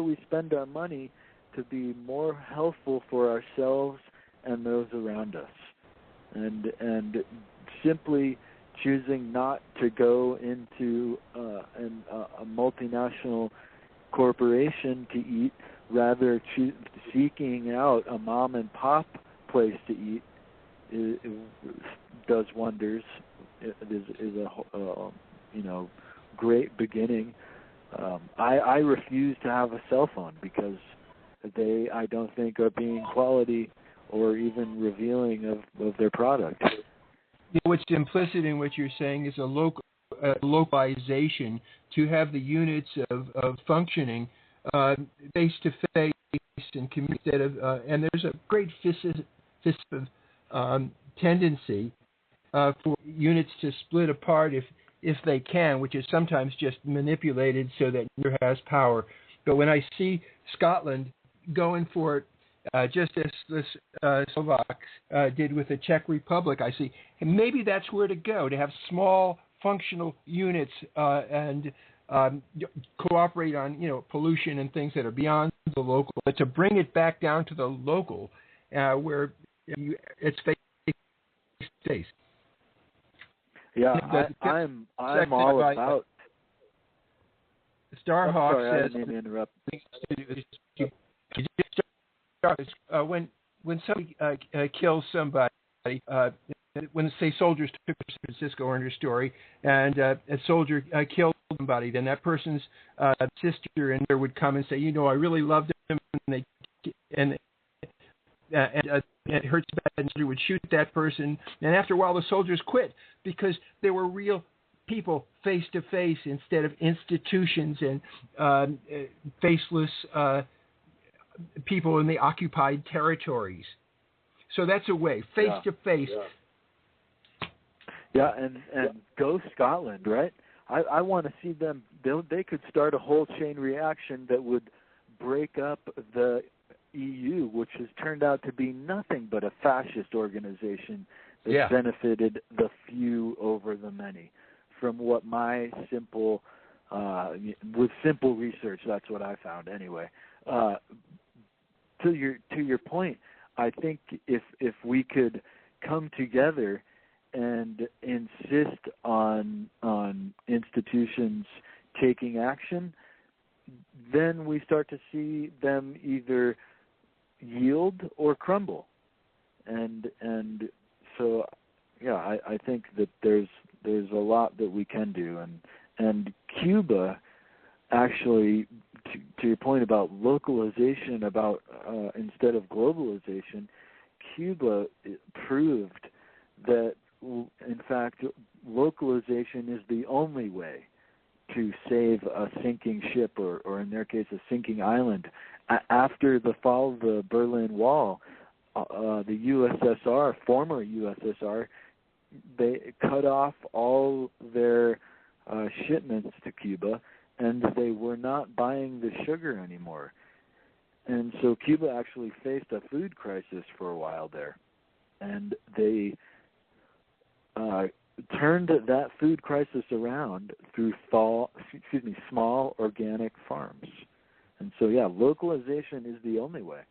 we spend our money to be more helpful for ourselves and those around us. And simply choosing not to go into a multinational corporation to eat, rather seeking out a mom and pop place to eat does wonders. It is a great beginning. I refuse to have a cell phone because they, I don't think, are being quality or even revealing of their product. What's implicit in what you're saying is a localization to have the units of functioning face to face and community instead of, and there's a great tendency for units to split apart if they can, which is sometimes just manipulated so that neither has power. But when I see Scotland going for it, just as the Slovaks did with the Czech Republic, I see maybe that's where to go, to have small functional units and cooperate on pollution and things that are beyond the local, but to bring it back down to the local where it's face to face. Yeah, I'm all about. Starhawk says. I didn't mean to interrupt. When somebody kills somebody, when say soldiers took San Francisco or in story, and a soldier killed somebody, then that person's sister and there would come and say, I really loved him, and it hurts bad, and soldier would shoot that person, and after a while the soldiers quit because they were real people face to face instead of institutions and faceless people in the occupied territories. So that's a way, face to face. Yeah, and go Scotland, right? I want to see them. They could start a whole chain reaction that would break up the EU, which has turned out to be nothing but a fascist organization that benefited the few over the many. From what my with simple research, that's what I found anyway. To your point, I think if we could come together and insist on institutions taking action, then we start to see them either yield or crumble. And so I think that there's a lot that we can do, and Cuba actually, to your point about localization, about instead of globalization, Cuba proved that in fact localization is the only way to save a sinking ship, or in their case a sinking island. After the fall of the Berlin Wall, the USSR, former USSR, they cut off all their shipments to Cuba, and they were not buying the sugar anymore. And so Cuba actually faced a food crisis for a while there. And they turned that food crisis around through small organic farms. And so, localization is the only way.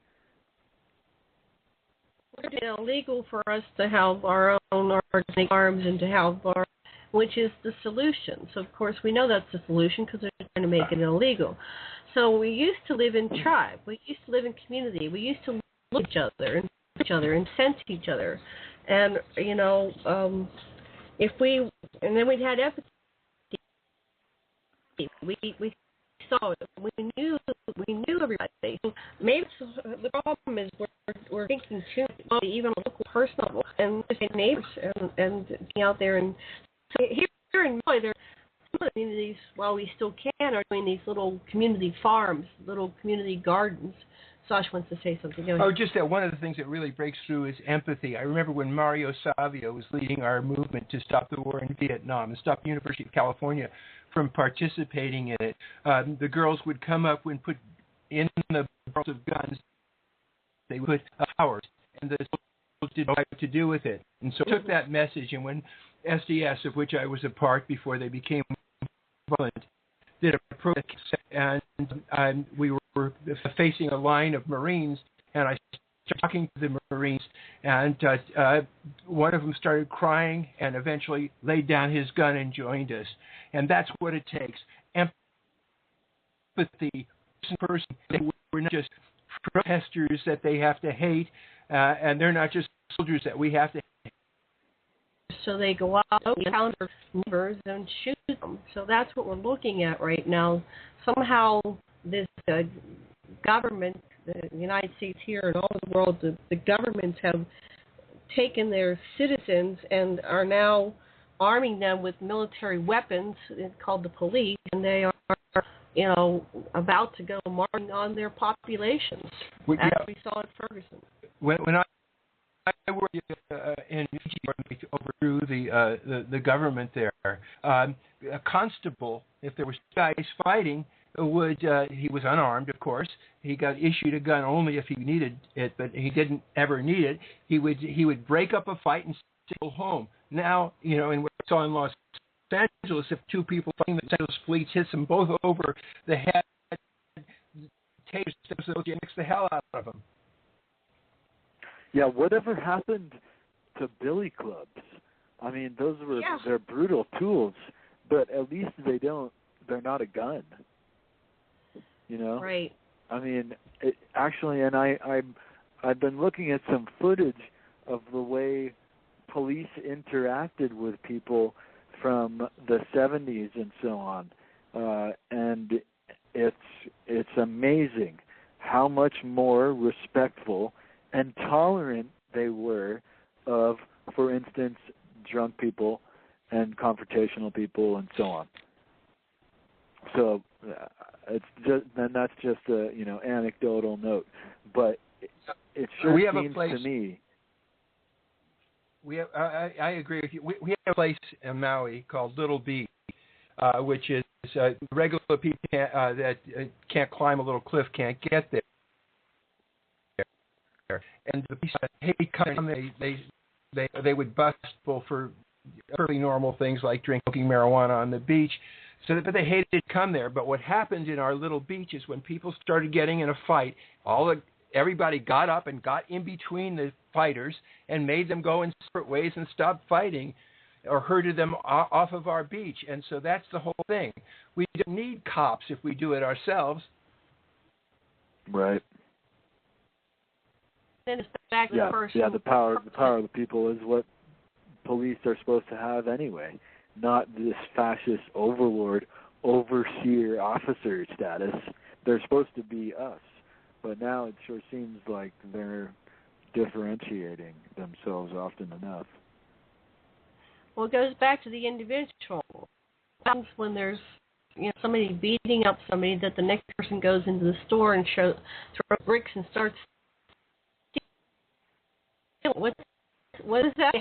It's illegal for us to have our own organic farms and to have which is the solution. So, of course, we know that's the solution because they're trying to make it illegal. So we used to live in tribe. We used to live in community. We used to look at each other and sense each other. And, and then we had empathy. We saw it. We knew everybody. Maybe the problem is we're thinking too much, even on a local personal level, and with neighbors and being out there. And so here in Malloy, there some of the communities, while we still can, are doing these little community farms, little community gardens. Sasha wants to say something. Just that one of the things that really breaks through is empathy. I remember when Mario Savio was leading our movement to stop the war in Vietnam and stop the University of California from participating in it. The girls would come up and put in the barrels of guns, they would put flowers, and the soldiers didn't know what to do with it. And so I took that message, and when SDS, of which I was a part before they became violent, did a protest, and we were were facing a line of Marines, and I started talking to the Marines, and one of them started crying and eventually laid down his gun and joined us. And that's what it takes. Empathy, person. We're not just protesters that they have to hate, and they're not just soldiers that we have to hate. So they go out and counter numbers and shoot them. So that's what we're looking at right now. Somehow this government, the United States here and all over the world, the governments have taken their citizens and are now arming them with military weapons called the police, and they are, about to go marching on their populations, as we saw at Ferguson. When I worked in Fiji, overthrew the government there, a constable, if there was guys fighting, he was unarmed, of course. He got issued a gun only if he needed it, but he didn't ever need it. He would break up a fight and go home. Now, and what we saw in Los Angeles, if two people fighting, the Los Angeles police hits them both over the head, takes the hell out of them. Yeah, whatever happened to billy clubs? I mean, those were they're brutal tools, but at least they're not a gun. Right. I mean, I've been looking at some footage of the way police interacted with people from the 70s and so on, and it's amazing how much more respectful and tolerant they were of, for instance, drunk people and confrontational people and so on. So that's just a anecdotal note, but it sure seems to me. I agree with you. We have a place in Maui called Little Beach, which is regular people that can't climb a little cliff can't get there. And the police, they would bust people for perfectly normal things like smoking marijuana on the beach. But they hated to come there. But what happened in our little beach is when people started getting in a fight, everybody got up and got in between the fighters and made them go in separate ways and stop fighting, or herded them off of our beach. And so that's the whole thing. We don't need cops if we do it ourselves. Right. Then it's back to the person. Yeah, the power of the people is what police are supposed to have anyway, not this fascist overlord, overseer, officer status. They're supposed to be us, but now it sure seems like they're differentiating themselves often enough. Well, it goes back to the individual. When there's somebody beating up somebody, that the next person goes into the store and throws bricks and starts stealing. What is that?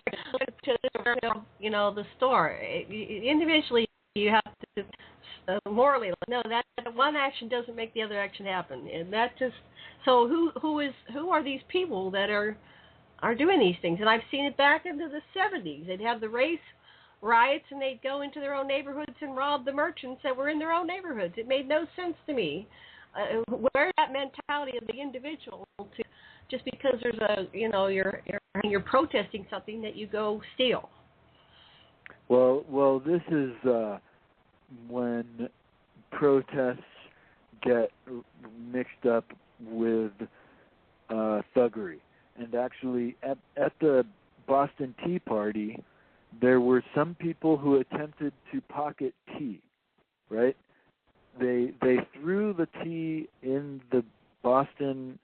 The store. Individually, you have to morally no. That one action doesn't make the other action happen, and that just so who are these people that are doing these things? And I've seen it back into the 70s. They'd have the race riots, and they'd go into their own neighborhoods and rob the merchants that were in their own neighborhoods. It made no sense to me. Where's that mentality of the individual to just because there's you're protesting something that you go steal? Well, this is when protests get mixed up with thuggery. And actually, at the Boston Tea Party, there were some people who attempted to pocket tea, right? They threw the tea in the Boston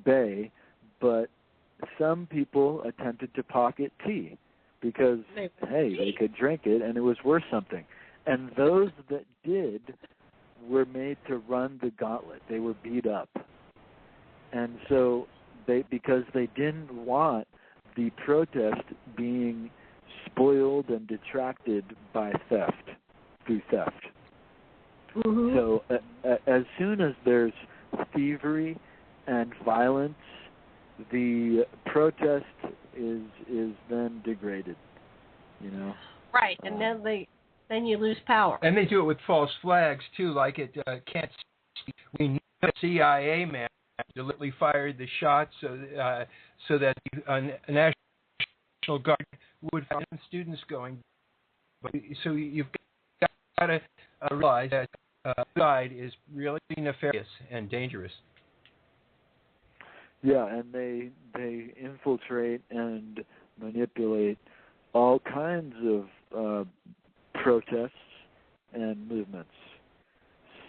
Bay, but some people attempted to pocket tea because, they could drink it and it was worth something. And those that did were made to run the gauntlet. They were beat up. And so because they didn't want the protest being spoiled and detracted by through theft. Mm-hmm. So as soon as there's thievery and violence, the protest is then degraded, Right, and then you lose power. And they do it with false flags too, like at Kent We knew the CIA man deliberately fired the shots so that a National Guard would find students going. So you've got to realize that side is really nefarious and dangerous. Yeah, and they infiltrate and manipulate all kinds of protests and movements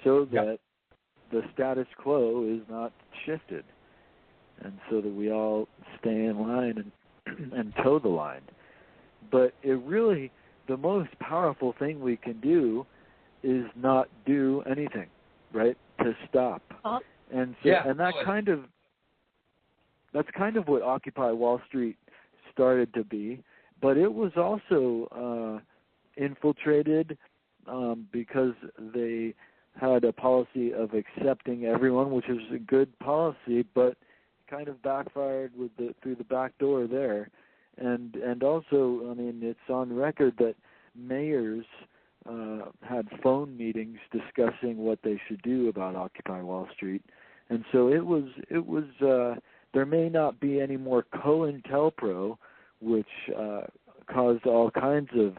so that the status quo is not shifted, and so that we all stay in line and toe the line. But it really, the most powerful thing we can do is not do anything, right? To stop. And so, and that's kind of what Occupy Wall Street started to be, but it was also infiltrated because they had a policy of accepting everyone, which is a good policy, but kind of backfired through the back door there. And also, I mean, it's on record that mayors had phone meetings discussing what they should do about Occupy Wall Street. And so it was there may not be any more COINTELPRO, which caused all kinds of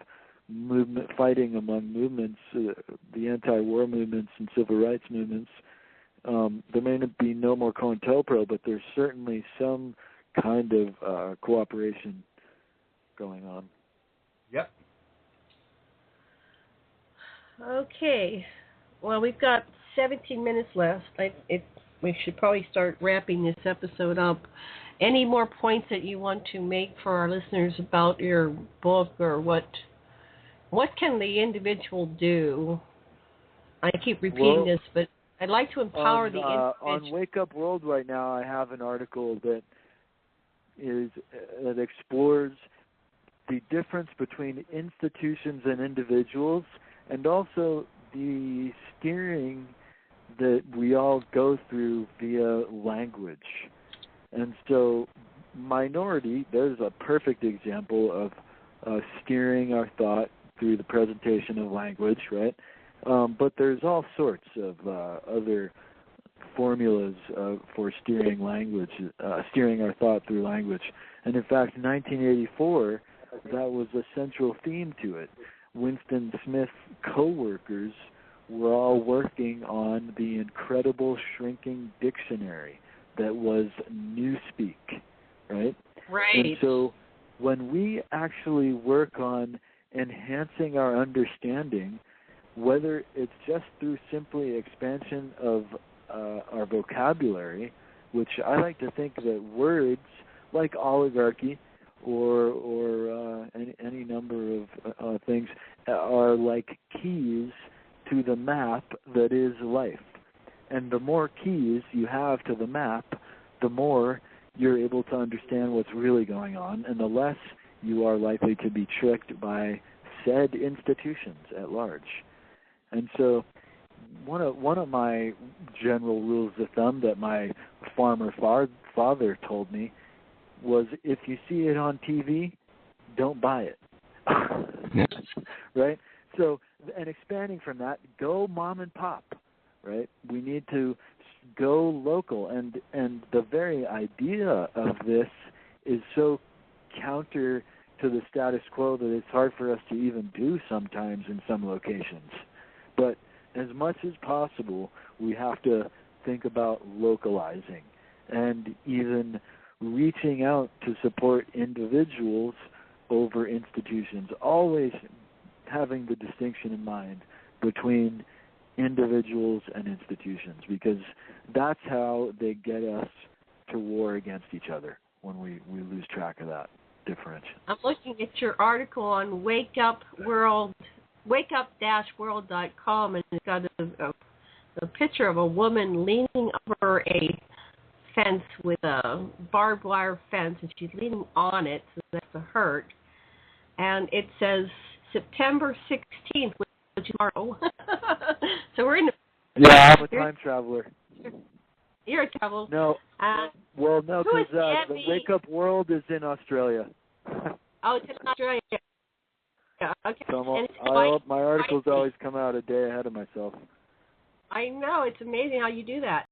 fighting among movements, the anti-war movements and civil rights movements. There may not be no more COINTELPRO, but there's certainly some kind of cooperation going on. Yep. Okay. Well, we've got 17 minutes left. We should probably start wrapping this episode up. Any more points that you want to make for our listeners about your book, or what can the individual do? I keep repeating this, but I'd like to empower the individual. On Wake Up World right now, I have an article that explores the difference between institutions and individuals, and also the steering that we all go through via language. And so minority, there's a perfect example of steering our thought through the presentation of language, right? But there's all sorts of other formulas for steering language, steering our thought through language. And in fact, in 1984, that was a central theme to it. Winston Smith's co-workers were all working on the incredible shrinking dictionary that was Newspeak, right? Right. And so when we actually work on enhancing our understanding, whether it's just through simply expansion of our vocabulary, which I like to think that words like oligarchy or any number of things are like keys to the map that is life. And the more keys you have to the map, the more you're able to understand what's really going on, and the less you are likely to be tricked by said institutions at large. And so one of my general rules of thumb that my farmer father told me was, if you see it on TV, don't buy it. Right? So, and expanding from that, go mom and pop, right? We need to go local, and the very idea of this is so counter to the status quo that it's hard for us to even do sometimes in some locations. But as much as possible, we have to think about localizing and even reaching out to support individuals over institutions, always having the distinction in mind between individuals and institutions, because that's how they get us to war against each other when we lose track of that differential. I'm looking at your article on wakeup-world.com, and it's got a picture of a woman leaning over a fence with a barbed wire fence, and she's leaning on it, so that's a hurt. And it says September 16th, which is tomorrow. So we're in. Yeah, I'm a time traveler. You're a traveler. No. Well, no, because the Wake Up World is in Australia. Oh, it's in Australia. Yeah, okay. So my articles always come out a day ahead of myself. I know, it's amazing how you do that.